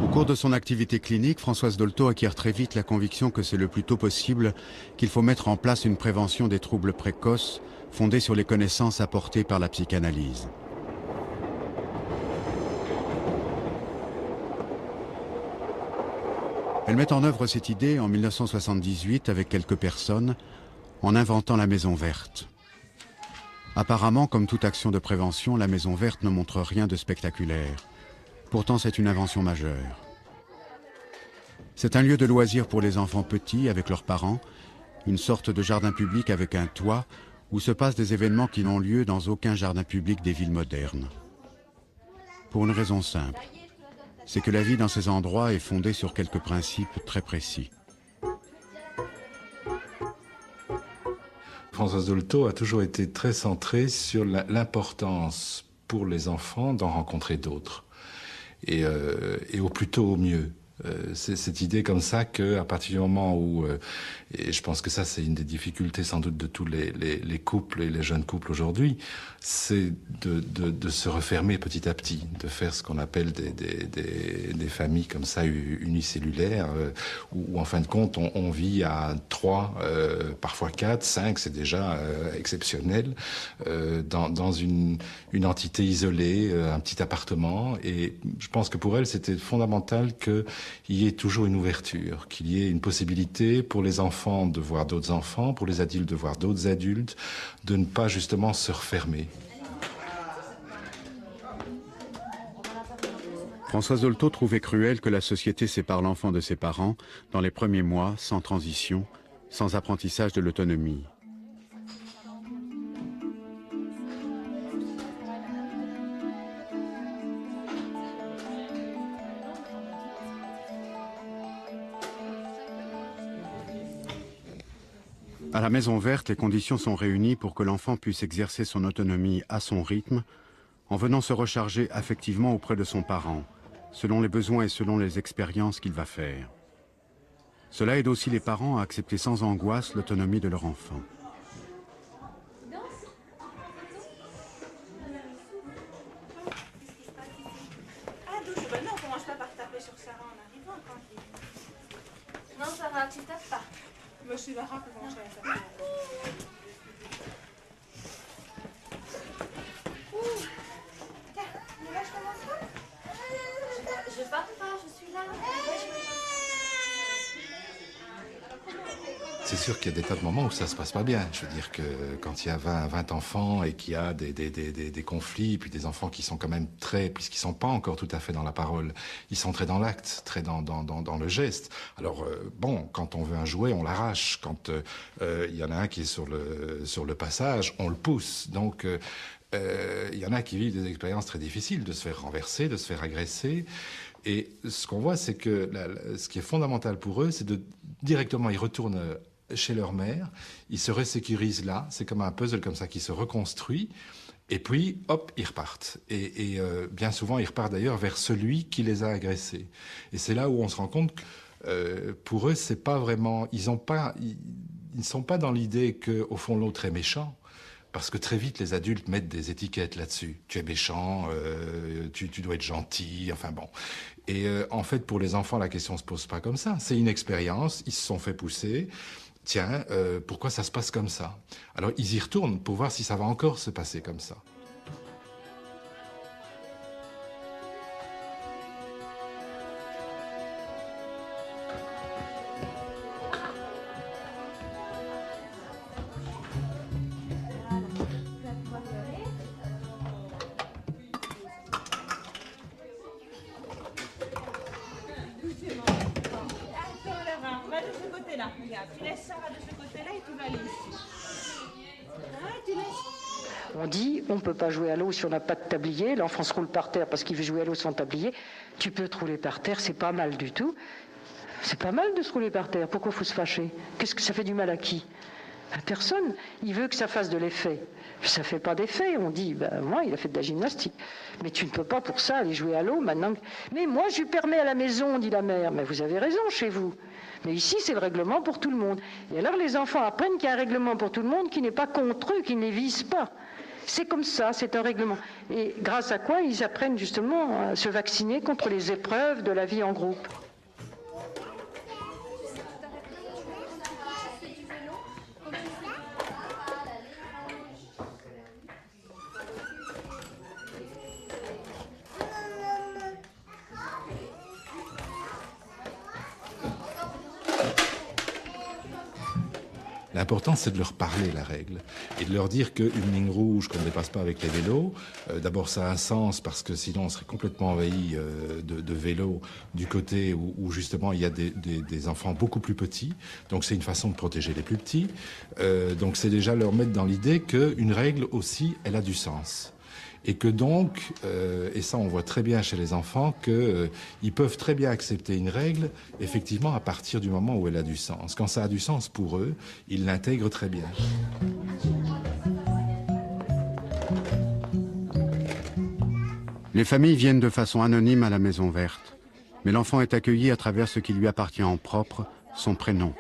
Au cours de son activité clinique, Françoise Dolto acquiert très vite la conviction que c'est le plus tôt possible qu'il faut mettre en place une prévention des troubles précoces fondée sur les connaissances apportées par la psychanalyse. Elle met en œuvre cette idée en 1978 avec quelques personnes en inventant la Maison Verte. Apparemment, comme toute action de prévention, la Maison Verte ne montre rien de spectaculaire. Pourtant, c'est une invention majeure. C'est un lieu de loisirs pour les enfants petits avec leurs parents, une sorte de jardin public avec un toit où se passent des événements qui n'ont lieu dans aucun jardin public des villes modernes. Pour une raison simple, c'est que la vie dans ces endroits est fondée sur quelques principes très précis. Françoise Dolto a toujours été très centrée sur l'importance pour les enfants d'en rencontrer d'autres. Et au plus tôt au mieux. C'est cette idée comme ça qu'à partir du moment où, et je pense que ça c'est une des difficultés sans doute de tous les couples et les jeunes couples aujourd'hui, c'est de se refermer petit à petit, de faire ce qu'on appelle des familles comme ça unicellulaires, où en fin de compte on vit à 3, parfois 4, 5, c'est déjà exceptionnel, dans une entité isolée, un petit appartement. Et je pense que pour elle c'était fondamental qu'il y ait toujours une ouverture, qu'il y ait une possibilité pour les enfants de voir d'autres enfants, pour les adultes de voir d'autres adultes, de ne pas justement se refermer. Françoise Dolto trouvait cruel que la société sépare l'enfant de ses parents dans les premiers mois, sans transition, sans apprentissage de l'autonomie. À la Maison Verte, les conditions sont réunies pour que l'enfant puisse exercer son autonomie à son rythme, en venant se recharger affectivement auprès de son parent, selon les besoins et selon les expériences qu'il va faire. Cela aide aussi les parents à accepter sans angoisse l'autonomie de leur enfant. Non, on commence pas par taper sur Sarah en arrivant, tranquille. Non, Sarah, tu tapes pas. Monsieur Lara peut commencer à taper. Là, je commence pas. Je pars pas, je suis là. C'est sûr qu'il y a des tas de moments où ça se passe pas bien. Je veux dire que quand il y a 20 enfants et qu'il y a des conflits, puis des enfants qui sont quand même puisqu'ils sont pas encore tout à fait dans la parole, ils sont très dans l'acte, très dans le geste. Alors bon, quand on veut un jouet, on l'arrache. Quand il y en a un qui est sur le passage, on le pousse. Donc il y en a qui vivent des expériences très difficiles, de se faire renverser, de se faire agresser. Et ce qu'on voit, c'est que ce qui est fondamental pour eux, c'est directement, ils retournent chez leur mère, ils se resécurisent là, c'est comme un puzzle comme ça qui se reconstruit, et puis hop, ils repartent. Et bien souvent, ils repartent d'ailleurs vers celui qui les a agressés. Et c'est là où on se rend compte que pour eux, c'est pas vraiment, ils ne sont pas dans l'idée qu'au fond l'autre est méchant. Parce que très vite, les adultes mettent des étiquettes là-dessus. Tu es méchant, tu dois être gentil, enfin bon. Et en fait, pour les enfants, la question se pose pas comme ça. C'est une expérience, ils se sont fait pousser. Tiens, pourquoi ça se passe comme ça? Alors, ils y retournent pour voir si ça va encore se passer comme ça. Tu laisses Sarah de ce côté-là et tu vas aller ici. Tu laisses. On dit, on ne peut pas jouer à l'eau si on n'a pas de tablier. L'enfant se roule par terre parce qu'il veut jouer à l'eau sans tablier. Tu peux te rouler par terre, c'est pas mal du tout. C'est pas mal de se rouler par terre. Pourquoi il faut se fâcher? Qu'est-ce que ça fait du mal à qui? À personne. Il veut que ça fasse de l'effet. Ça ne fait pas d'effet. On dit, moi, il a fait de la gymnastique. Mais tu ne peux pas pour ça aller jouer à l'eau maintenant. Mais moi, je lui permets à la maison, dit la mère. Mais vous avez raison chez vous. Mais ici, c'est le règlement pour tout le monde. Et alors, les enfants apprennent qu'il y a un règlement pour tout le monde qui n'est pas contre eux, qui ne les vise pas. C'est comme ça, c'est un règlement. Et grâce à quoi ils apprennent justement à se vacciner contre les épreuves de la vie en groupe. L'important, c'est de leur parler la règle et de leur dire qu'une ligne rouge qu'on ne dépasse pas avec les vélos, d'abord ça a un sens parce que sinon on serait complètement envahi de vélos du côté où justement il y a des enfants beaucoup plus petits. Donc c'est une façon de protéger les plus petits. Donc c'est déjà leur mettre dans l'idée qu'une règle aussi, elle a du sens. Et que donc, et ça on voit très bien chez les enfants, qu'ils peuvent très bien accepter une règle, effectivement, à partir du moment où elle a du sens. Quand ça a du sens pour eux, ils l'intègrent très bien. Les familles viennent de façon anonyme à la Maison Verte, mais l'enfant est accueilli à travers ce qui lui appartient en propre, son prénom.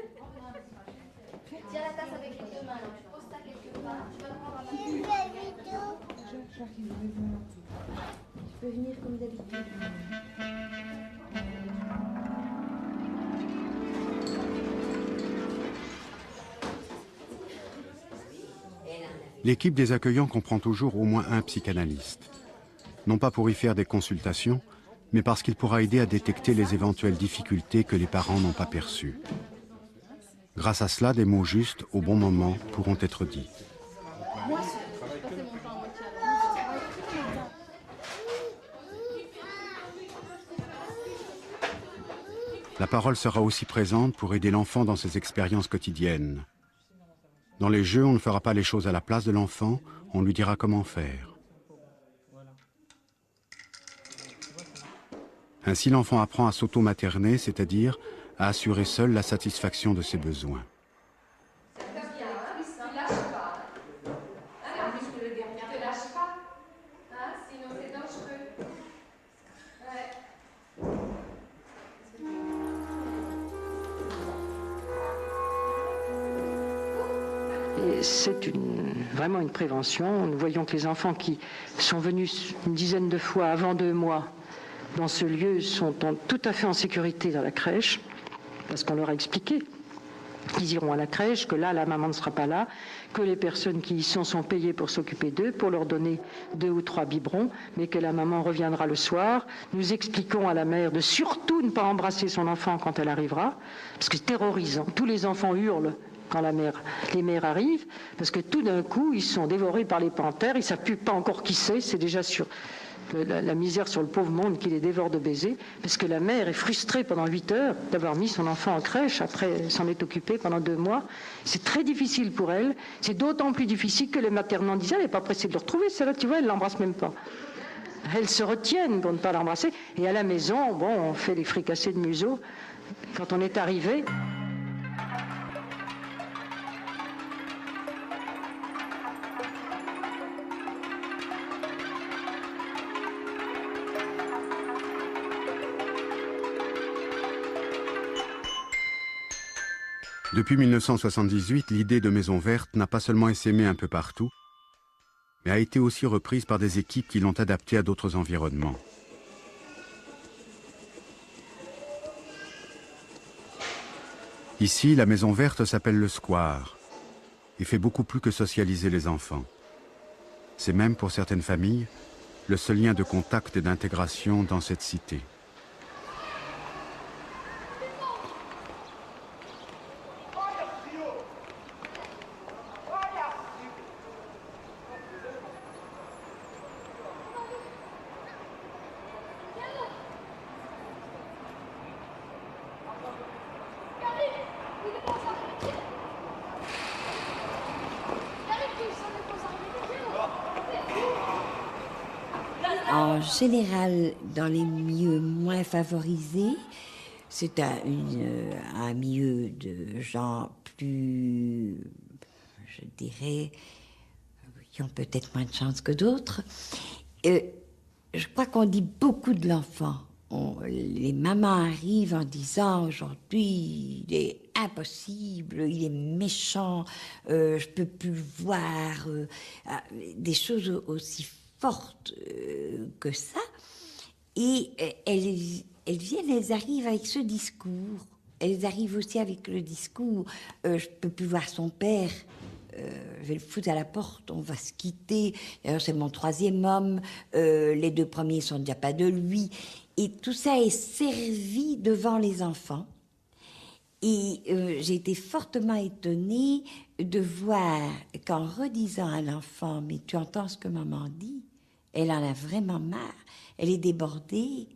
L'équipe des accueillants comprend toujours au moins un psychanalyste. Non pas pour y faire des consultations, mais parce qu'il pourra aider à détecter les éventuelles difficultés que les parents n'ont pas perçues. Grâce à cela, des mots justes, au bon moment, pourront être dits. La parole sera aussi présente pour aider l'enfant dans ses expériences quotidiennes. Dans les jeux, on ne fera pas les choses à la place de l'enfant, on lui dira comment faire. Ainsi, l'enfant apprend à s'auto-materner, c'est-à-dire à assurer seul la satisfaction de ses besoins. C'est vraiment une prévention. Nous voyons que les enfants qui sont venus une dizaine de fois avant 2 mois dans ce lieu sont tout à fait en sécurité dans la crèche, parce qu'on leur a expliqué qu'ils iront à la crèche, que là, la maman ne sera pas là, que les personnes qui y sont payées pour s'occuper d'eux, pour leur donner 2 ou 3 biberons, mais que la maman reviendra le soir. Nous expliquons à la mère de surtout ne pas embrasser son enfant quand elle arrivera, parce que c'est terrorisant. Tous les enfants hurlent quand les mères arrivent, parce que tout d'un coup, ils sont dévorés par les panthères, ils ne savent plus pas encore qui c'est déjà sûr. La misère sur le pauvre monde qui les dévore de baisers, parce que la mère est frustrée pendant 8 heures d'avoir mis son enfant en crèche, après elle s'en est occupée pendant 2 mois. C'est très difficile pour elle, c'est d'autant plus difficile que les maternants disaient, elle n'est pas pressée de le retrouver, celle-là, tu vois, elle ne l'embrasse même pas. Elles se retiennent pour ne pas l'embrasser, et à la maison, bon, on fait les fricassés de museau. Quand on est arrivé... Depuis 1978, l'idée de Maison Verte n'a pas seulement essaimé un peu partout, mais a été aussi reprise par des équipes qui l'ont adaptée à d'autres environnements. Ici, la Maison Verte s'appelle le Square et fait beaucoup plus que socialiser les enfants. C'est même, pour certaines familles, le seul lien de contact et d'intégration dans cette cité. En général, dans les milieux moins favorisés, c'est un milieu de gens plus, je dirais, qui ont peut-être moins de chance que d'autres. Je crois qu'on dit beaucoup de l'enfant. Les mamans arrivent en disant aujourd'hui il est impossible, il est méchant, je peux plus le voir, des choses aussi fortes que ça. Et elles viennent, elles arrivent avec ce discours. Elles arrivent aussi avec le discours je peux plus voir son père. Je vais le foutre à la porte, on va se quitter. D'ailleurs, c'est mon 3e homme. Les 2 premiers sont déjà pas de lui. Et tout ça est servi devant les enfants. Et j'ai été fortement étonnée de voir qu'en redisant à l'enfant, mais tu entends ce que maman dit, elle en a vraiment marre, elle est débordée,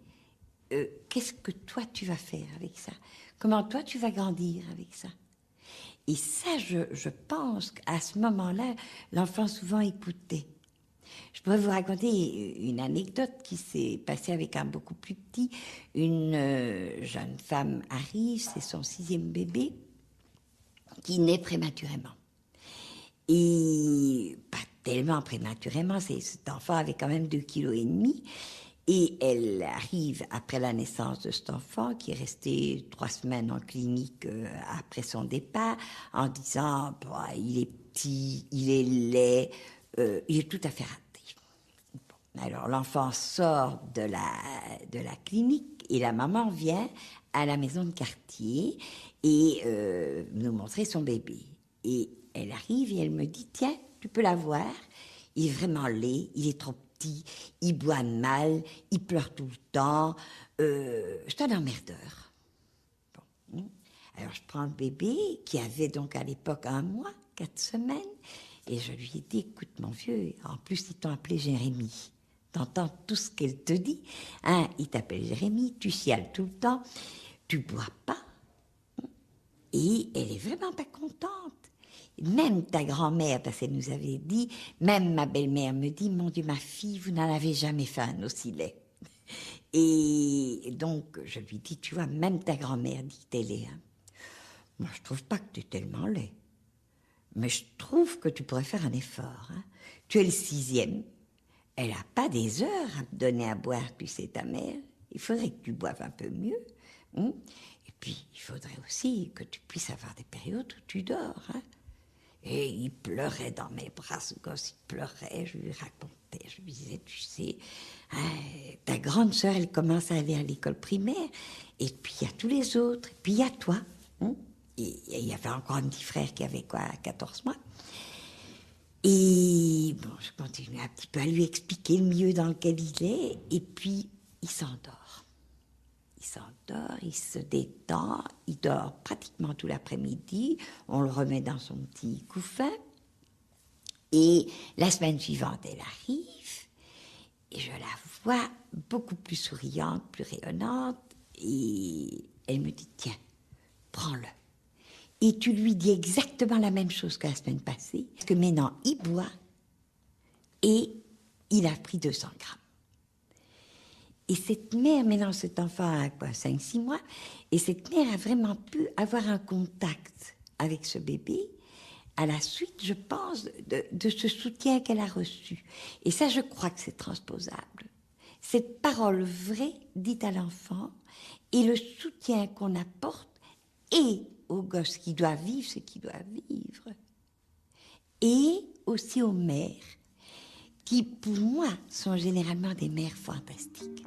qu'est-ce que toi tu vas faire avec ça? Comment toi tu vas grandir avec ça? Et ça, je pense qu'à ce moment-là, l'enfant souvent écoutait. Je pourrais vous raconter une anecdote qui s'est passée avec un beaucoup plus petit. Une jeune femme arrive, c'est son 6e bébé, qui naît prématurément. Et pas tellement prématurément, cet enfant avait quand même 2,5 kg. Et elle arrive après la naissance de cet enfant, qui est resté 3 semaines en clinique après son départ, en disant bah, il est petit, il est laid, il est tout à fait raté. Bon. Alors l'enfant sort de la clinique et la maman vient à la maison de quartier et nous montrer son bébé. Et elle arrive et elle me dit tiens, tu peux la voir, il est vraiment laid, il est trop petit, il boit mal, il pleure tout le temps, c'est un emmerdeur. Bon. Alors je prends le bébé, qui avait donc à l'époque 1 mois, 4 semaines, et je lui ai dit, écoute mon vieux, en plus ils t'ont appelé Jérémie, t'entends tout ce qu'elle te dit, hein, il t'appelle Jérémie, tu chiales tout le temps, tu bois pas, et elle est vraiment pas contente. Même ta grand-mère, parce qu'elle nous avait dit, même ma belle-mère me dit, mon Dieu, ma fille, vous n'en avez jamais fait un aussi laid. Et donc, je lui dis, tu vois, même ta grand-mère dit que t'es laid. Hein. Moi, je trouve pas que tu es tellement laid. Mais je trouve que tu pourrais faire un effort. Hein. Tu es le 6e. Elle n'a pas des heures à te donner à boire, tu sais, ta mère. Il faudrait que tu boives un peu mieux. Hein. Et puis, il faudrait aussi que tu puisses avoir des périodes où tu dors. Hein. Et il pleurait dans mes bras, ce gosse, il pleurait, je lui racontais, je lui disais, tu sais, ta grande sœur, elle commence à aller à l'école primaire, et puis il y a tous les autres, et puis il y a toi. Hein? Et il y avait encore un petit frère qui avait, 14 mois. Et bon, je continue un petit peu à lui expliquer le milieu dans lequel il est, et puis il s'endort. Il s'endort, il se détend, il dort pratiquement tout l'après-midi, on le remet dans son petit couffin, et la semaine suivante, elle arrive, et je la vois beaucoup plus souriante, plus rayonnante, et elle me dit, tiens, prends-le. Et tu lui dis exactement la même chose que la semaine passée, parce que maintenant, il boit, et il a pris 200 grammes. Et cette mère, maintenant cet enfant a 5-6 mois, et cette mère a vraiment pu avoir un contact avec ce bébé à la suite, je pense, de ce soutien qu'elle a reçu. Et ça, je crois que c'est transposable. Cette parole vraie dite à l'enfant et le soutien qu'on apporte et aux gosses qui doivent vivre ce qu'ils doivent vivre, et aussi aux mères qui, pour moi, sont généralement des mères fantastiques.